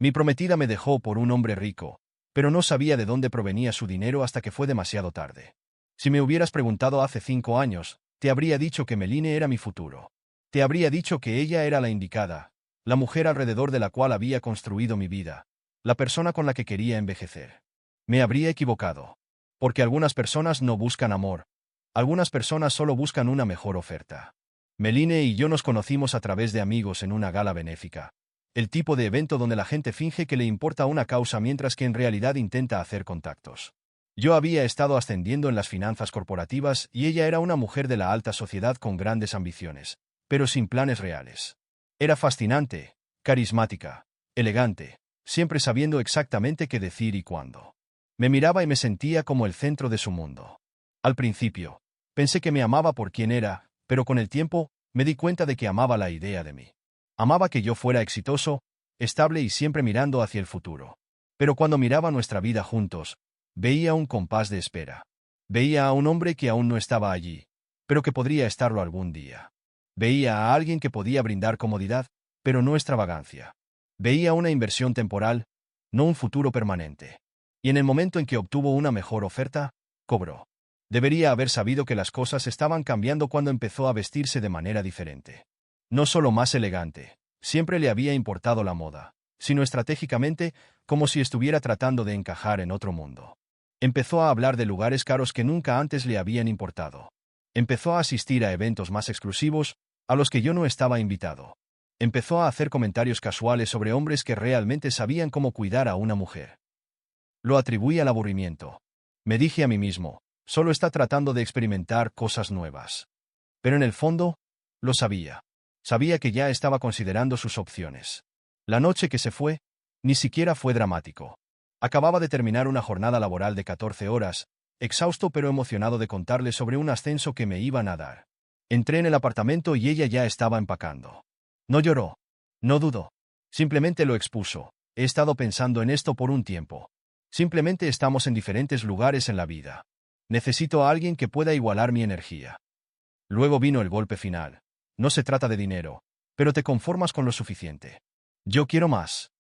Mi prometida me dejó por un hombre rico, pero no sabía de dónde provenía su dinero hasta que fue demasiado tarde. Si me hubieras preguntado hace 5 años, te habría dicho que Meline era mi futuro. Te habría dicho que ella era la indicada, la mujer alrededor de la cual había construido mi vida, la persona con la que quería envejecer. Me habría equivocado. Porque algunas personas no buscan amor. Algunas personas solo buscan una mejor oferta. Meline y yo nos conocimos a través de amigos en una gala benéfica. El tipo de evento donde la gente finge que le importa una causa mientras que en realidad intenta hacer contactos. Yo había estado ascendiendo en las finanzas corporativas y ella era una mujer de la alta sociedad con grandes ambiciones, pero sin planes reales. Era fascinante, carismática, elegante, siempre sabiendo exactamente qué decir y cuándo. Me miraba y me sentía como el centro de su mundo. Al principio, pensé que me amaba por quien era, pero con el tiempo, me di cuenta de que amaba la idea de mí. Amaba que yo fuera exitoso, estable y siempre mirando hacia el futuro. Pero cuando miraba nuestra vida juntos, veía un compás de espera. Veía a un hombre que aún no estaba allí, pero que podría estarlo algún día. Veía a alguien que podía brindar comodidad, pero no extravagancia. Veía una inversión temporal, no un futuro permanente. Y en el momento en que obtuvo una mejor oferta, cobró. Debería haber sabido que las cosas estaban cambiando cuando empezó a vestirse de manera diferente. No solo más elegante, siempre le había importado la moda, sino estratégicamente, como si estuviera tratando de encajar en otro mundo. Empezó a hablar de lugares caros que nunca antes le habían importado. Empezó a asistir a eventos más exclusivos, a los que yo no estaba invitado. Empezó a hacer comentarios casuales sobre hombres que realmente sabían cómo cuidar a una mujer. Lo atribuí al aburrimiento. Me dije a mí mismo, solo está tratando de experimentar cosas nuevas. Pero en el fondo, lo sabía. Sabía que ya estaba considerando sus opciones. La noche que se fue, ni siquiera fue dramático. Acababa de terminar una jornada laboral de 14 horas, exhausto pero emocionado de contarle sobre un ascenso que me iban a dar. Entré en el apartamento y ella ya estaba empacando. No lloró. No dudó. Simplemente lo expuso. He estado pensando en esto por un tiempo. Simplemente estamos en diferentes lugares en la vida. Necesito a alguien que pueda igualar mi energía. Luego vino el golpe final. No se trata de dinero, pero te conformas con lo suficiente. Yo quiero más.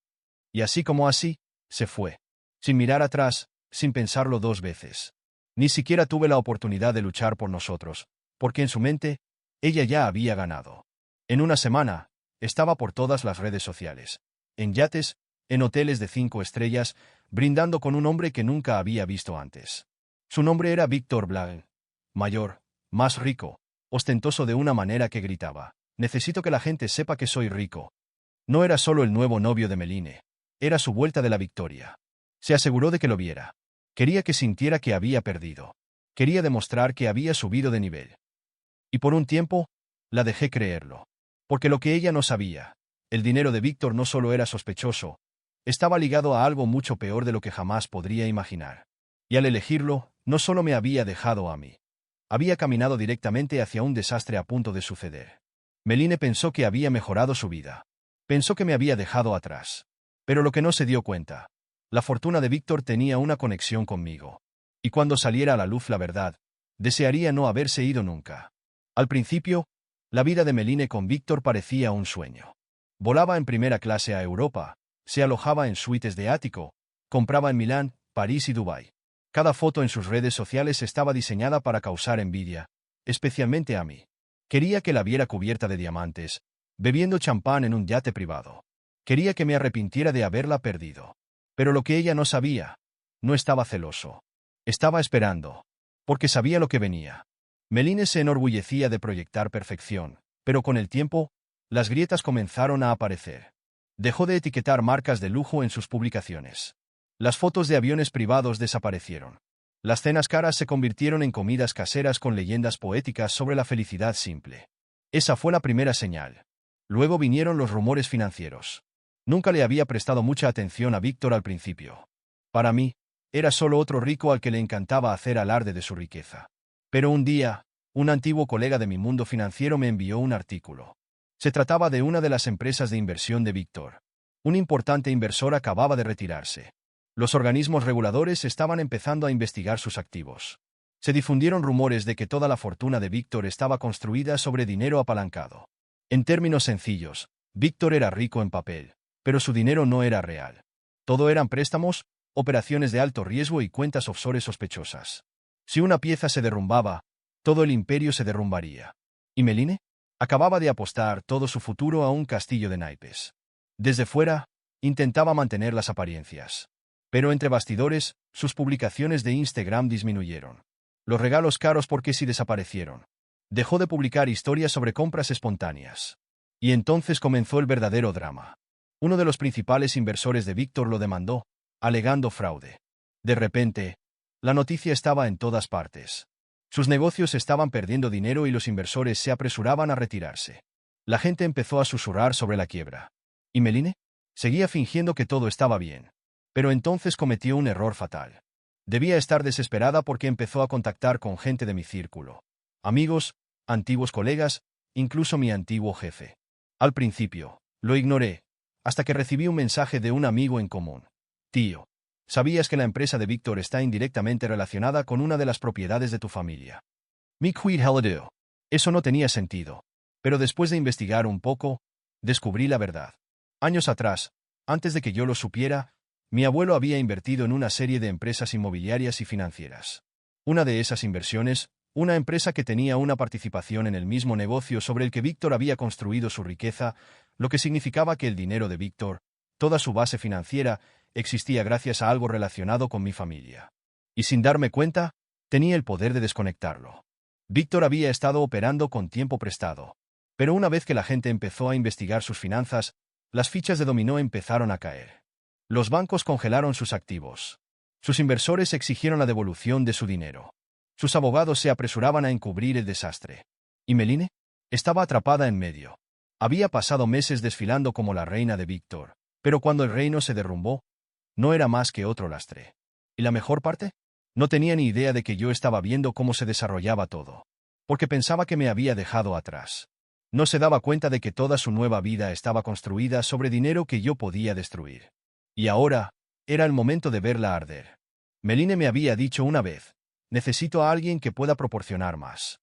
Y así como así, se fue. Sin mirar atrás, sin pensarlo 2 veces. Ni siquiera tuve la oportunidad de luchar por nosotros, porque en su mente, ella ya había ganado. En una semana, estaba por todas las redes sociales. En yates, en hoteles de 5 estrellas, brindando con un hombre que nunca había visto antes. Su nombre era Víctor Blain. Mayor, más rico, ostentoso de una manera que gritaba: necesito que la gente sepa que soy rico. No era solo el nuevo novio de Meline. Era su vuelta de la victoria. Se aseguró de que lo viera. Quería que sintiera que había perdido. Quería demostrar que había subido de nivel. Y por un tiempo, la dejé creerlo. Porque lo que ella no sabía, el dinero de Víctor no solo era sospechoso, estaba ligado a algo mucho peor de lo que jamás podría imaginar. Y al elegirlo, no solo me había dejado a mí. Había caminado directamente hacia un desastre a punto de suceder. Meline pensó que había mejorado su vida. Pensó que me había dejado atrás. Pero lo que no se dio cuenta, la fortuna de Víctor tenía una conexión conmigo. Y cuando saliera a la luz la verdad, desearía no haberse ido nunca. Al principio, la vida de Meline con Víctor parecía un sueño. Volaba en primera clase a Europa, se alojaba en suites de ático, compraba en Milán, París y Dubái. Cada foto en sus redes sociales estaba diseñada para causar envidia, especialmente a mí. Quería que la viera cubierta de diamantes, bebiendo champán en un yate privado. Quería que me arrepintiera de haberla perdido. Pero lo que ella no sabía, no estaba celoso. Estaba esperando. Porque sabía lo que venía. Meline se enorgullecía de proyectar perfección, pero con el tiempo, las grietas comenzaron a aparecer. Dejó de etiquetar marcas de lujo en sus publicaciones. Las fotos de aviones privados desaparecieron. Las cenas caras se convirtieron en comidas caseras con leyendas poéticas sobre la felicidad simple. Esa fue la primera señal. Luego vinieron los rumores financieros. Nunca le había prestado mucha atención a Víctor al principio. Para mí, era solo otro rico al que le encantaba hacer alarde de su riqueza. Pero un día, un antiguo colega de mi mundo financiero me envió un artículo. Se trataba de una de las empresas de inversión de Víctor. Un importante inversor acababa de retirarse. Los organismos reguladores estaban empezando a investigar sus activos. Se difundieron rumores de que toda la fortuna de Víctor estaba construida sobre dinero apalancado. En términos sencillos, Víctor era rico en papel, Pero su dinero no era real. Todo eran préstamos, operaciones de alto riesgo y cuentas offshore sospechosas. Si una pieza se derrumbaba, todo el imperio se derrumbaría. ¿Y Meline? Acababa de apostar todo su futuro a un castillo de naipes. Desde fuera, intentaba mantener las apariencias. Pero entre bastidores, sus publicaciones de Instagram disminuyeron. Los regalos caros porque sí desaparecieron. Dejó de publicar historias sobre compras espontáneas. Y entonces comenzó el verdadero drama. Uno de los principales inversores de Víctor lo demandó, alegando fraude. De repente, la noticia estaba en todas partes. Sus negocios estaban perdiendo dinero y los inversores se apresuraban a retirarse. La gente empezó a susurrar sobre la quiebra. ¿Y Meline? Seguía fingiendo que todo estaba bien. Pero entonces cometió un error fatal. Debía estar desesperada porque empezó a contactar con gente de mi círculo. Amigos, antiguos colegas, incluso mi antiguo jefe. Al principio, lo ignoré, hasta que recibí un mensaje de un amigo en común. Tío, ¿sabías que la empresa de Víctor está indirectamente relacionada con una de las propiedades de tu familia? Mi quid helado. Eso no tenía sentido. Pero después de investigar un poco, descubrí la verdad. Años atrás, antes de que yo lo supiera, mi abuelo había invertido en una serie de empresas inmobiliarias y financieras. Una de esas inversiones, una empresa que tenía una participación en el mismo negocio sobre el que Víctor había construido su riqueza, lo que significaba que el dinero de Víctor, toda su base financiera, existía gracias a algo relacionado con mi familia. Y sin darme cuenta, tenía el poder de desconectarlo. Víctor había estado operando con tiempo prestado. Pero una vez que la gente empezó a investigar sus finanzas, las fichas de dominó empezaron a caer. Los bancos congelaron sus activos. Sus inversores exigieron la devolución de su dinero. Sus abogados se apresuraban a encubrir el desastre. ¿Y Meline? Estaba atrapada en medio. Había pasado meses desfilando como la reina de Víctor, pero cuando el reino se derrumbó, no era más que otro lastre. ¿Y la mejor parte? No tenía ni idea de que yo estaba viendo cómo se desarrollaba todo. Porque pensaba que me había dejado atrás. No se daba cuenta de que toda su nueva vida estaba construida sobre dinero que yo podía destruir. Y ahora, era el momento de verla arder. Meline me había dicho una vez, necesito a alguien que pueda proporcionar más.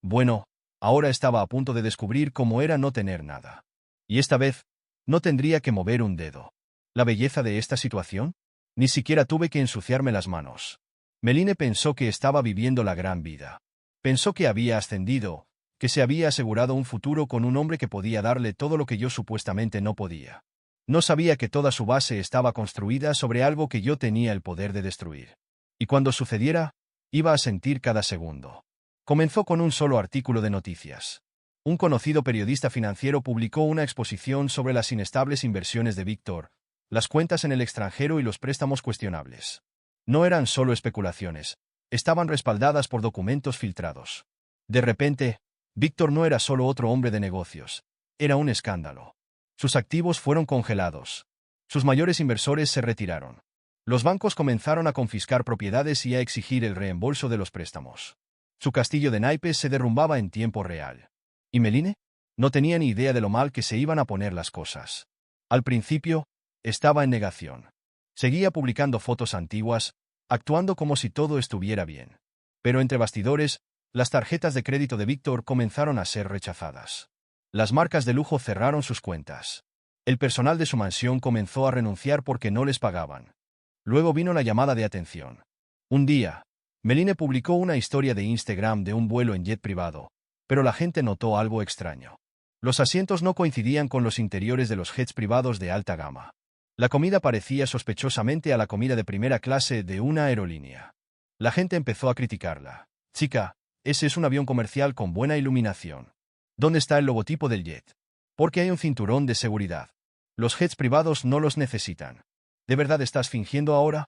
Bueno, ahora estaba a punto de descubrir cómo era no tener nada. Y esta vez, no tendría que mover un dedo. ¿La belleza de esta situación? Ni siquiera tuve que ensuciarme las manos. Meline pensó que estaba viviendo la gran vida. Pensó que había ascendido, que se había asegurado un futuro con un hombre que podía darle todo lo que yo supuestamente no podía. No sabía que toda su base estaba construida sobre algo que yo tenía el poder de destruir. Y cuando sucediera, iba a sentir cada segundo. Comenzó con un solo artículo de noticias. Un conocido periodista financiero publicó una exposición sobre las inestables inversiones de Víctor, las cuentas en el extranjero y los préstamos cuestionables. No eran solo especulaciones, estaban respaldadas por documentos filtrados. De repente, Víctor no era solo otro hombre de negocios, era un escándalo. Sus activos fueron congelados. Sus mayores inversores se retiraron. Los bancos comenzaron a confiscar propiedades y a exigir el reembolso de los préstamos. Su castillo de naipes se derrumbaba en tiempo real. ¿Y Meline? No tenía ni idea de lo mal que se iban a poner las cosas. Al principio, estaba en negación. Seguía publicando fotos antiguas, actuando como si todo estuviera bien. Pero entre bastidores, las tarjetas de crédito de Víctor comenzaron a ser rechazadas. Las marcas de lujo cerraron sus cuentas. El personal de su mansión comenzó a renunciar porque no les pagaban. Luego vino la llamada de atención. Un día, Meline publicó una historia de Instagram de un vuelo en jet privado, pero la gente notó algo extraño. Los asientos no coincidían con los interiores de los jets privados de alta gama. La comida parecía sospechosamente a la comida de primera clase de una aerolínea. La gente empezó a criticarla. Chica, ese es un avión comercial con buena iluminación. ¿Dónde está el logotipo del jet? Porque hay un cinturón de seguridad. Los jets privados no los necesitan. ¿De verdad estás fingiendo ahora?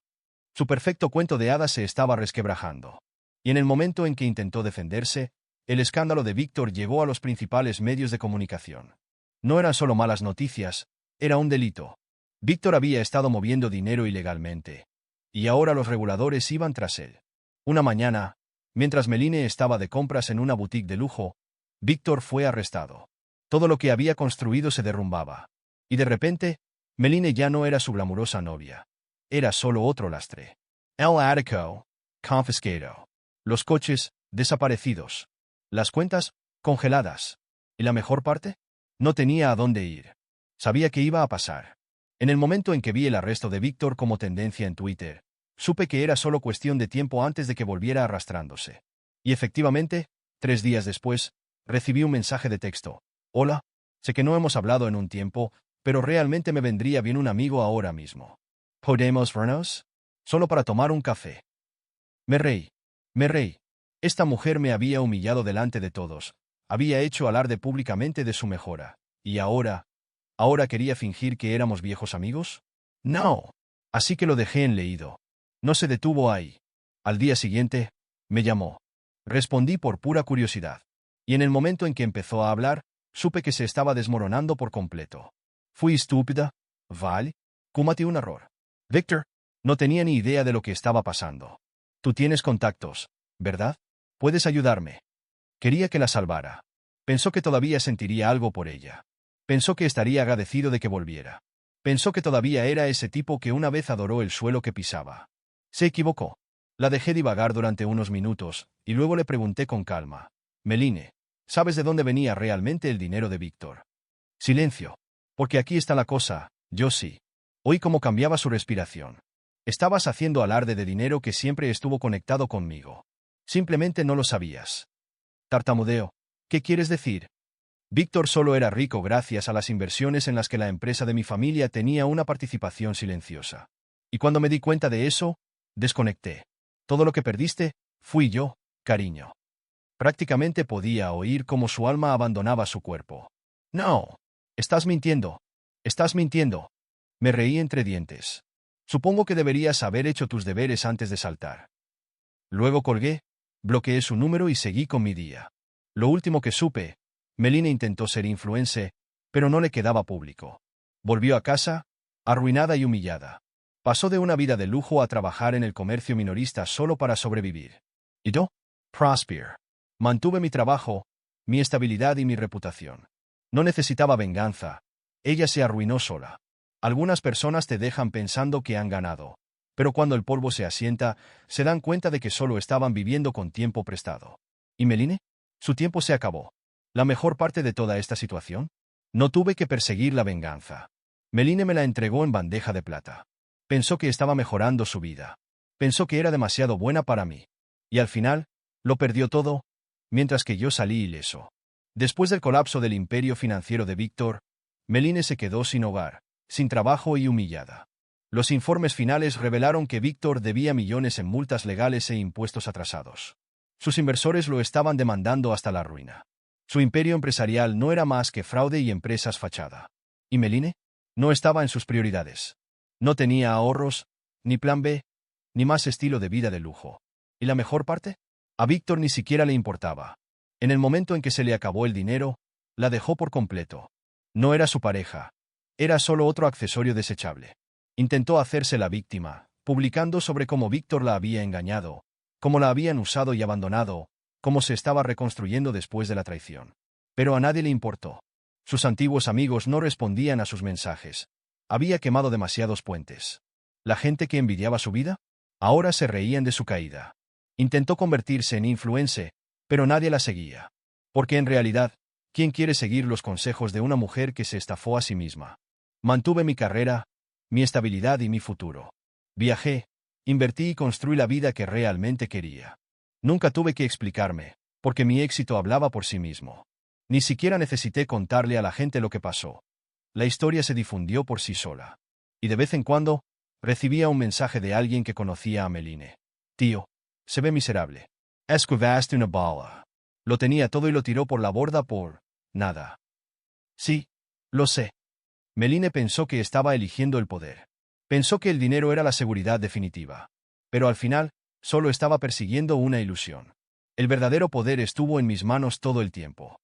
Su perfecto cuento de hadas se estaba resquebrajando. Y en el momento en que intentó defenderse, el escándalo de Víctor llegó a los principales medios de comunicación. No eran solo malas noticias, era un delito. Víctor había estado moviendo dinero ilegalmente. Y ahora los reguladores iban tras él. Una mañana, mientras Meline estaba de compras en una boutique de lujo, Víctor fue arrestado. Todo lo que había construido se derrumbaba. Y de repente, Meline ya no era su glamurosa novia. Era solo otro lastre. El ático, confiscado. Los coches, desaparecidos. Las cuentas, congeladas. ¿Y la mejor parte? No tenía a dónde ir. Sabía que iba a pasar. En el momento en que vi el arresto de Víctor como tendencia en Twitter, supe que era solo cuestión de tiempo antes de que volviera arrastrándose. Y efectivamente, 3 días después, recibí un mensaje de texto. Hola, sé que no hemos hablado en un tiempo, pero realmente me vendría bien un amigo ahora mismo. ¿Podemos vernos? Solo para tomar un café. Me reí. Me reí. Esta mujer me había humillado delante de todos, había hecho alarde públicamente de su mejora. ¿Y ahora quería fingir que éramos viejos amigos? No. Así que lo dejé en leído. No se detuvo ahí. Al día siguiente, me llamó. Respondí por pura curiosidad. Y en el momento en que empezó a hablar, supe que se estaba desmoronando por completo. Fui estúpida, ¿vale? Cometí un error. Víctor, no tenía ni idea de lo que estaba pasando. Tú tienes contactos, ¿verdad? Puedes ayudarme. Quería que la salvara. Pensó que todavía sentiría algo por ella. Pensó que estaría agradecido de que volviera. Pensó que todavía era ese tipo que una vez adoró el suelo que pisaba. Se equivocó. La dejé divagar durante unos minutos, y luego le pregunté con calma. Meline, ¿sabes de dónde venía realmente el dinero de Víctor? Silencio. Porque aquí está la cosa, yo sí. Oí cómo cambiaba su respiración. Estabas haciendo alarde de dinero que siempre estuvo conectado conmigo. Simplemente no lo sabías. Tartamudeo. ¿Qué quieres decir? Víctor solo era rico gracias a las inversiones en las que la empresa de mi familia tenía una participación silenciosa. Y cuando me di cuenta de eso, desconecté. Todo lo que perdiste, fui yo, cariño. Prácticamente podía oír cómo su alma abandonaba su cuerpo. No. Estás mintiendo. Estás mintiendo. Me reí entre dientes. Supongo que deberías haber hecho tus deberes antes de saltar. Luego colgué, bloqueé su número y seguí con mi día. Lo último que supe, Meline intentó ser influencer, pero no le quedaba público. Volvió a casa, arruinada y humillada. Pasó de una vida de lujo a trabajar en el comercio minorista solo para sobrevivir. ¿Y yo? Prosper. Mantuve mi trabajo, mi estabilidad y mi reputación. No necesitaba venganza. Ella se arruinó sola. Algunas personas te dejan pensando que han ganado, pero cuando el polvo se asienta, se dan cuenta de que solo estaban viviendo con tiempo prestado. ¿Y Meline? Su tiempo se acabó. La mejor parte de toda esta situación, no tuve que perseguir la venganza. Meline me la entregó en bandeja de plata. Pensó que estaba mejorando su vida. Pensó que era demasiado buena para mí. Y al final, lo perdió todo, mientras que yo salí ileso. Después del colapso del imperio financiero de Víctor, Meline se quedó sin hogar, sin trabajo y humillada. Los informes finales revelaron que Víctor debía millones en multas legales e impuestos atrasados. Sus inversores lo estaban demandando hasta la ruina. Su imperio empresarial no era más que fraude y empresas fachada. ¿Y Meline? No estaba en sus prioridades. No tenía ahorros, ni plan B, ni más estilo de vida de lujo. ¿Y la mejor parte? A Víctor ni siquiera le importaba. En el momento en que se le acabó el dinero, la dejó por completo. No era su pareja. Era solo otro accesorio desechable. Intentó hacerse la víctima, publicando sobre cómo Víctor la había engañado, cómo la habían usado y abandonado, cómo se estaba reconstruyendo después de la traición. Pero a nadie le importó. Sus antiguos amigos no respondían a sus mensajes. Había quemado demasiados puentes. La gente que envidiaba su vida, ahora se reían de su caída. Intentó convertirse en influencer, pero nadie la seguía. Porque en realidad, ¿quién quiere seguir los consejos de una mujer que se estafó a sí misma? Mantuve mi carrera, mi estabilidad y mi futuro. Viajé, invertí y construí la vida que realmente quería. Nunca tuve que explicarme, porque mi éxito hablaba por sí mismo. Ni siquiera necesité contarle a la gente lo que pasó. La historia se difundió por sí sola. Y de vez en cuando, recibía un mensaje de alguien que conocía a Meline. Tío, se ve miserable. Escuvaste una bala. Lo tenía todo y lo tiró por la borda por nada. Sí, lo sé. Meline pensó que estaba eligiendo el poder. Pensó que el dinero era la seguridad definitiva. Pero al final, solo estaba persiguiendo una ilusión. El verdadero poder estuvo en mis manos todo el tiempo.